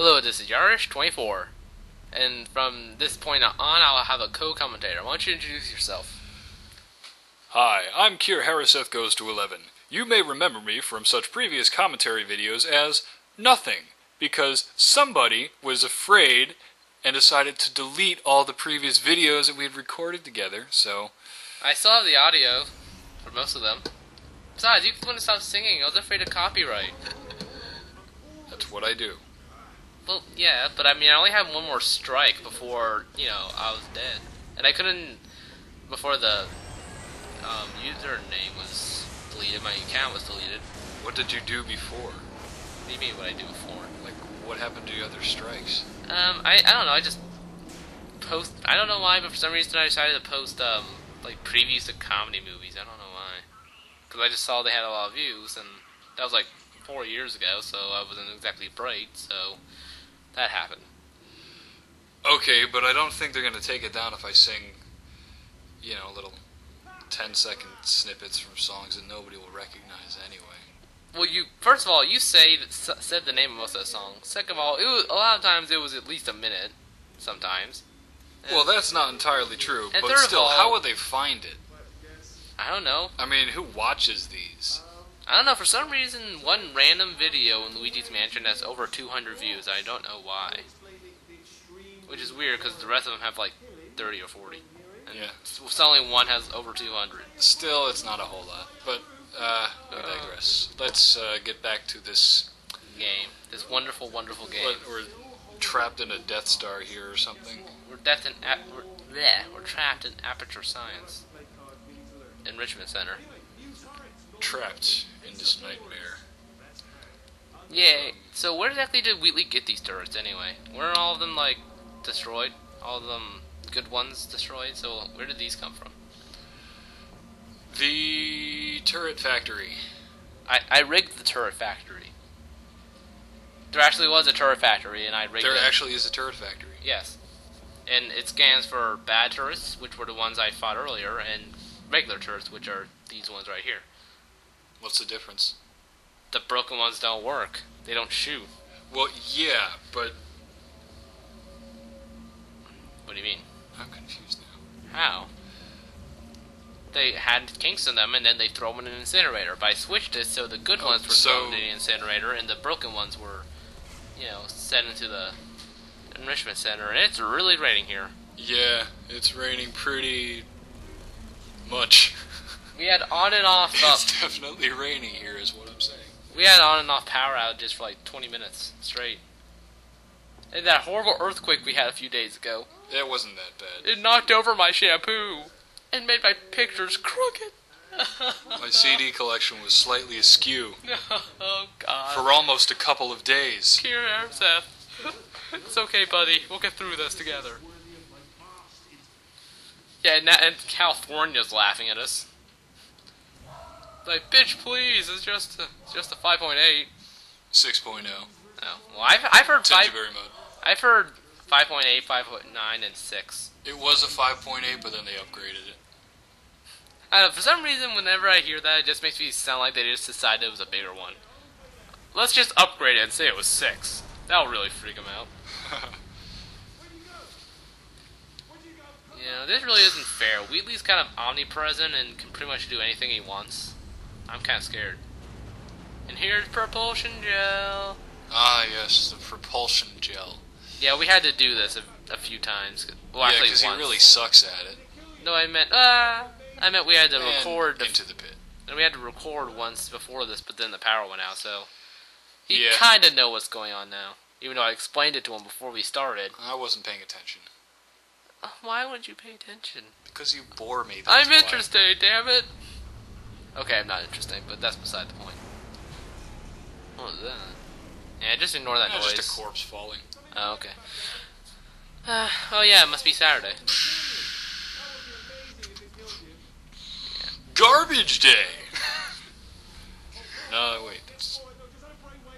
Hello, this is Yarish24, and from this point on, I'll have a co-commentator. Why don't you introduce yourself? Hi, I'm Kier Harriseth Goes to 11. You may remember me from such previous commentary videos as nothing, because somebody was afraid and decided to delete all the previous videos that we had recorded together, so... I still have the audio for most of them. Besides, you couldn't stop singing. I was afraid of copyright. That's what I do. Well, yeah, but I mean, I only had one more strike before, I was dead. And I couldn't, before the username was deleted, my account was deleted. What did you do before? What do you mean, what I do before? Like, what happened to your other strikes? I don't know, I just post, I don't know why, but for some reason I decided to post, like, previews to comedy movies. I don't know why. Because I just saw they had a lot of views, and that was like 4 years ago, so I wasn't exactly bright, so that happened. Okay, but I don't think they're going to take it down if I sing, little 10-second snippets from songs that nobody will recognize anyway. Well, first of all, you said the name of most of the songs. Second of all, a lot of times it was at least a minute, sometimes. And, well, that's not entirely true, and but still, how would they find it? I don't know. I mean, who watches these? I don't know, for some reason, one random video in Luigi's Mansion has over 200 views. I don't know why. Which is weird, because the rest of them have like 30 or 40. And yeah. So only one has over 200. Still, it's not a whole lot. But, we digress. Let's get back to this game. This wonderful, wonderful game. We're trapped in a Death Star here or something. We're trapped in Aperture Science Enrichment Center. Trapped in this nightmare. Yeah, so where exactly did Wheatley get these turrets anyway? Weren't all of them, like, destroyed? All of them good ones destroyed? So where did these come from? The turret factory. I rigged the turret factory. There actually was a turret factory, and I rigged it. There actually is a turret factory. Yes. And it scans for bad turrets, which were the ones I fought earlier, and regular turrets, which are these ones right here. What's the difference? The broken ones don't work. They don't shoot. Well, yeah, but... What do you mean? I'm confused now. How? They had kinks in them, and then they throw them in an incinerator. But I switched it so the good ones were thrown in the incinerator, and the broken ones were, sent into the enrichment center. And it's really raining here. Yeah, it's raining pretty much. We had on and off... It's definitely raining here, is what I'm saying. We had on and off power outages for like 20 minutes straight. And that horrible earthquake we had a few days ago. It wasn't that bad. It knocked over my shampoo and made my pictures crooked. My CD collection was slightly askew. Oh, God. For almost a couple of days. Here, Seth. It's okay, buddy. We'll get through this together. Yeah, and California's laughing at us. Like, bitch, please, it's just a 5.8. 6.0. Oh, well, I've heard Thank you very much. I've heard 5.8, 5.9, and 6. It was a 5.8, but then they upgraded it. I don't know, for some reason, whenever I hear that, it just makes me sound like they just decided it was a bigger one. Let's just upgrade it and say it was 6. That'll really freak them out. This really isn't fair. Wheatley's kind of omnipresent and can pretty much do anything he wants. I'm kind of scared. And here's propulsion gel. Ah, yes, the propulsion gel. Yeah, we had to do this a few times. Well, yeah, actually because he once. really sucks at it. No, I meant we had to record into the pit. And we had to record once before this, but then the power went out, so he yeah. kind of knows what's going on now. Even though I explained it to him before we started. I wasn't paying attention. Why wouldn't you pay attention? Because you bore me. I'm interested, damn it. Okay, I'm not interesting, but that's beside the point. What was that? Yeah, just ignore that noise. Just a corpse falling. Oh, okay. Oh yeah, it must be Saturday. Yeah. Garbage day! No, wait.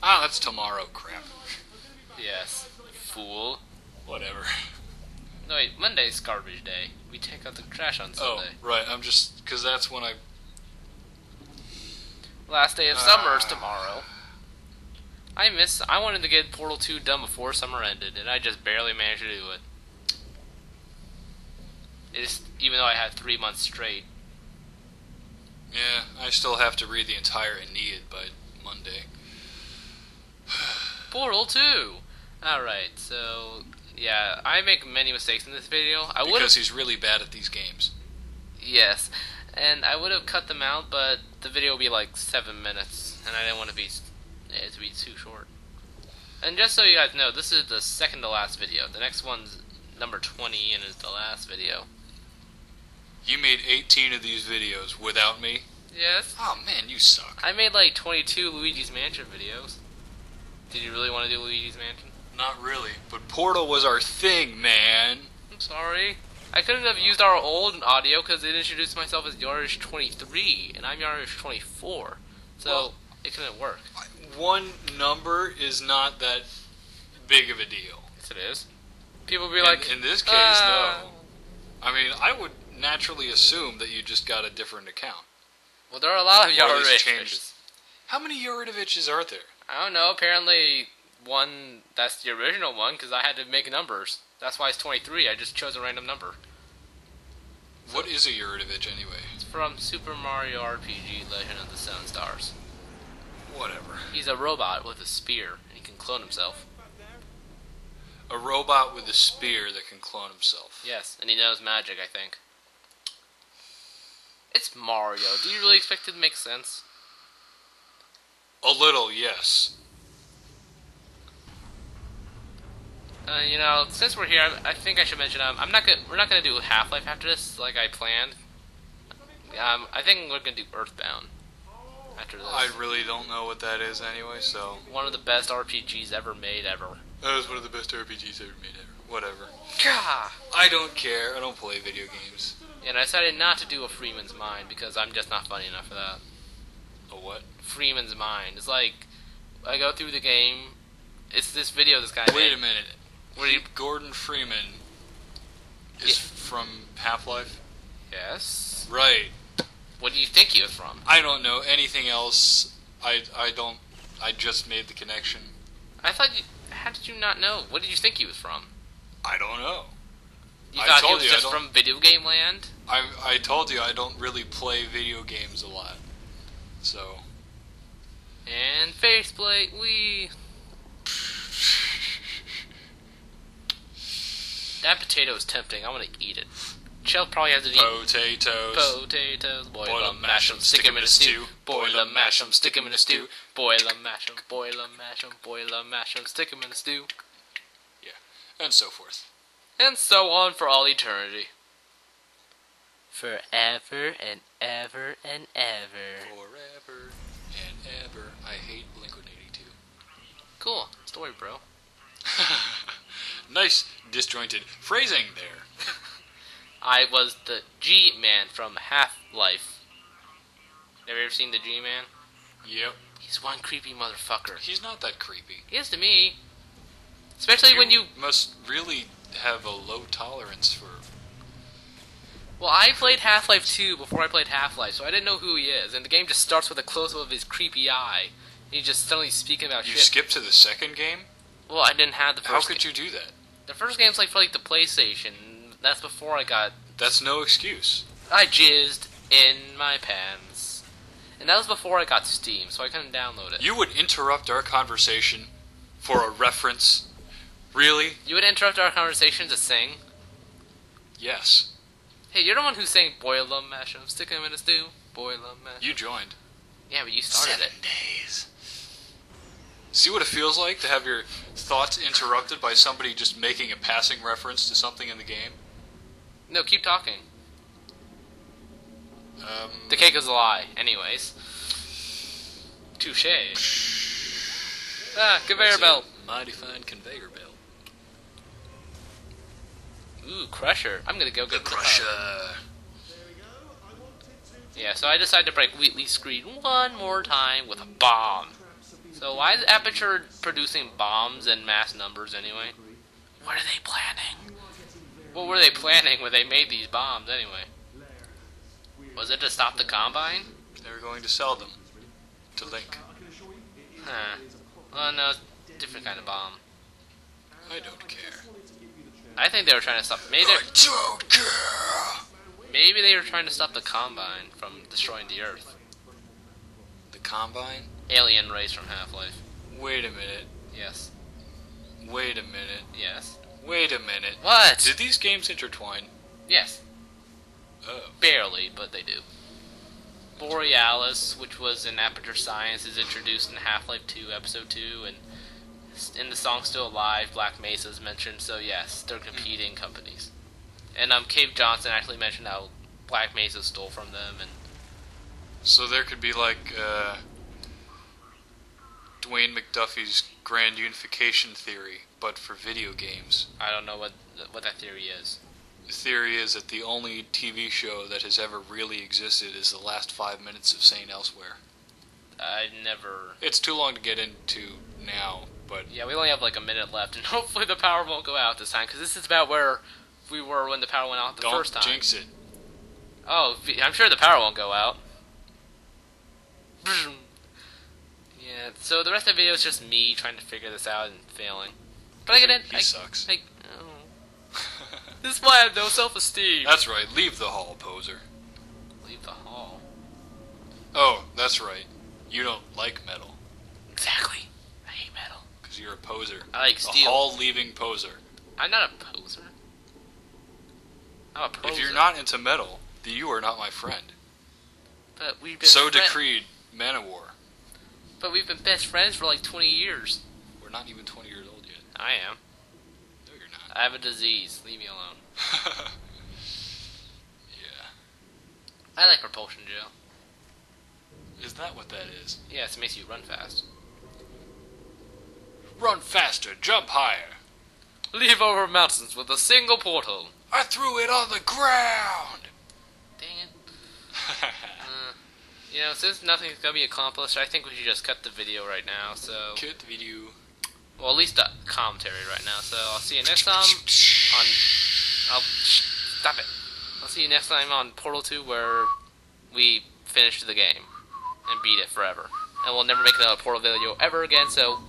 That's tomorrow, crap. Yes. Fool. Whatever. No, wait, Monday's garbage day. We take out the trash on Sunday. Oh, right, because that's when I... Last day of summer is tomorrow. I wanted to get Portal 2 done before summer ended, and I just barely managed to do it. Even though I had 3 months straight. Yeah, I still have to read the entire Aeneid by Monday. Portal 2! Alright, so... yeah, I make many mistakes in this video. Because he's really bad at these games. Yes, and I would have cut them out, but the video would be like 7 minutes, and I didn't want it to be too short. And just so you guys know, this is the second to last video. The next one's number 20 and is the last video. You made 18 of these videos without me? Yes. Oh man, you suck. I made like 22 Luigi's Mansion videos. Did you really want to do Luigi's Mansion? Not really, but Portal was our thing, man. I'm sorry. I couldn't have used our old audio because it introduced myself as Yarish23, and I'm Yarish24. So, well, it couldn't work. One number is not that big of a deal. Yes, it is. People be like... In this case, no. I mean, I would naturally assume that you just got a different account. Well, there are a lot of Yarish. How many Yaridoviches are there? I don't know. Apparently, one that's the original one because I had to make numbers. That's why it's 23. I just chose a random number. What is a Yuridovich anyway? It's from Super Mario RPG Legend of the Seven Stars. Whatever. He's a robot with a spear, and he can clone himself. A robot with a spear that can clone himself. Yes, and he knows magic, I think. It's Mario. Do you really expect it to make sense? A little, yes. You know, since we're here, I think I should mention we're not gonna do Half-Life after this, like I planned. I think we're gonna do Earthbound after this. I really don't know what that is anyway, so... One of the best RPGs ever made, ever. That is one of the best RPGs ever made, ever. Whatever. Gah! I don't care. I don't play video games. And I decided not to do a Freeman's Mind because I'm just not funny enough for that. A what? Freeman's Mind. It's like, I go through the game, it's this video this guy Wait made. a minute. Gordon Freeman is from Half-Life? Yes. Right. What do you think he was from? I don't know anything else. I just made the connection. How did you not know? What did you think he was from? I don't know. You thought he was just from Video Game Land? I told you I don't really play video games a lot. So. And faceplate, That potato is tempting. I want to eat it. Chell probably has to eat potatoes. Boil 'em, mash 'em, stick 'em in a stew. Boil 'em, mash 'em, stick 'em in a stew. Boil 'em, mash 'em, boil 'em, mash 'em, boil 'em, mash 'em, stick 'em in a stew. Yeah, and so forth. And so on for all eternity. Forever and ever and ever. Forever and ever. I hate Blink-182. Cool. Story, bro. Nice disjointed phrasing there. I was the G-Man from Half-Life. Have you ever seen the G-Man? Yep. He's one creepy motherfucker. He's not that creepy. He is to me. Especially when you... must really have a low tolerance for... Well, I played Half-Life 2 before I played Half-Life, so I didn't know who he is. And the game just starts with a close-up of his creepy eye. And he's just suddenly speaking about shit. You skipped to the second game? Well, I didn't have the first How could you do that? The first game's like for like the PlayStation. That's before I got... That's no excuse. I jizzed in my pants. And that was before I got Steam, so I couldn't download it. You would interrupt our conversation for a reference? Really? You would interrupt our conversation to sing? Yes. Hey, you're the one who sang boil 'em, mash 'em, stick 'em in a stew. Boil 'em, mash 'em. You joined. Yeah, but you started 7 days. See what it feels like to have your thoughts interrupted by somebody just making a passing reference to something in the game? No, keep talking. The cake is a lie. Anyways. Touche. Conveyor belt. Mighty fine conveyor belt. Ooh, Crusher. I'm gonna go get the Crusher. Yeah, so I decided to break Wheatley's screen one more time with a bomb. So why is Aperture producing bombs in mass numbers anyway? What are they planning? What were they planning when they made these bombs anyway? Was it to stop the Combine? They were going to sell them to Link. Huh. Well, no, it's a different kind of bomb. I don't care. I think they were trying to stop. I don't care. Maybe they were trying to stop the Combine from destroying the Earth. The Combine? Alien race from Half-Life. Wait a minute. Yes. Wait a minute. Yes. Wait a minute. What? Did these games intertwine? Yes. Oh. Barely, but they do. Borealis, which was in Aperture Science, is introduced in Half-Life 2, Episode 2, and in the song Still Alive, Black Mesa is mentioned, so yes, they're competing companies. And Cave Johnson actually mentioned how Black Mesa stole from them, and So there could be like Dwayne McDuffie's grand unification theory, but for video games. I don't know what that theory is. The theory is that the only TV show that has ever really existed is the last 5 minutes of St. Elsewhere. I never... It's too long to get into now, but... Yeah, we only have like a minute left, and hopefully the power won't go out this time, because this is about where we were when the power went out the first time. Don't jinx it. Oh, I'm sure the power won't go out. Yeah, so the rest of the video is just me trying to figure this out and failing. But I get in. He sucks. This is why I have no self-esteem. That's right, leave the hall, poser. Leave the hall. Oh, that's right. You don't like metal. Exactly. I hate metal. Because you're a poser. I like steel. A hall-leaving poser. I'm not a poser. I'm a poser. If you're not into metal, then you are not my friend. But we've been So decreed, Manowar. But we've been best friends for like 20 years. We're not even 20 years old yet. I am. No, you're not. I have a disease. Leave me alone. Yeah. I like propulsion gel. Is that what that is? Yes, it makes you run fast. Run faster, jump higher. Leave over mountains with a single portal. I threw it on the ground. Dang it. Since nothing's gonna be accomplished, I think we should just cut the video right now, so... Cut the video. Well, at least the commentary right now, so I'll see you next time on... Stop it. I'll see you next time on Portal 2, where we finish the game and beat it forever. And we'll never make another Portal video ever again, so...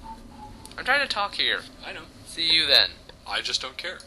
I'm trying to talk here. I know. See you then. I just don't care.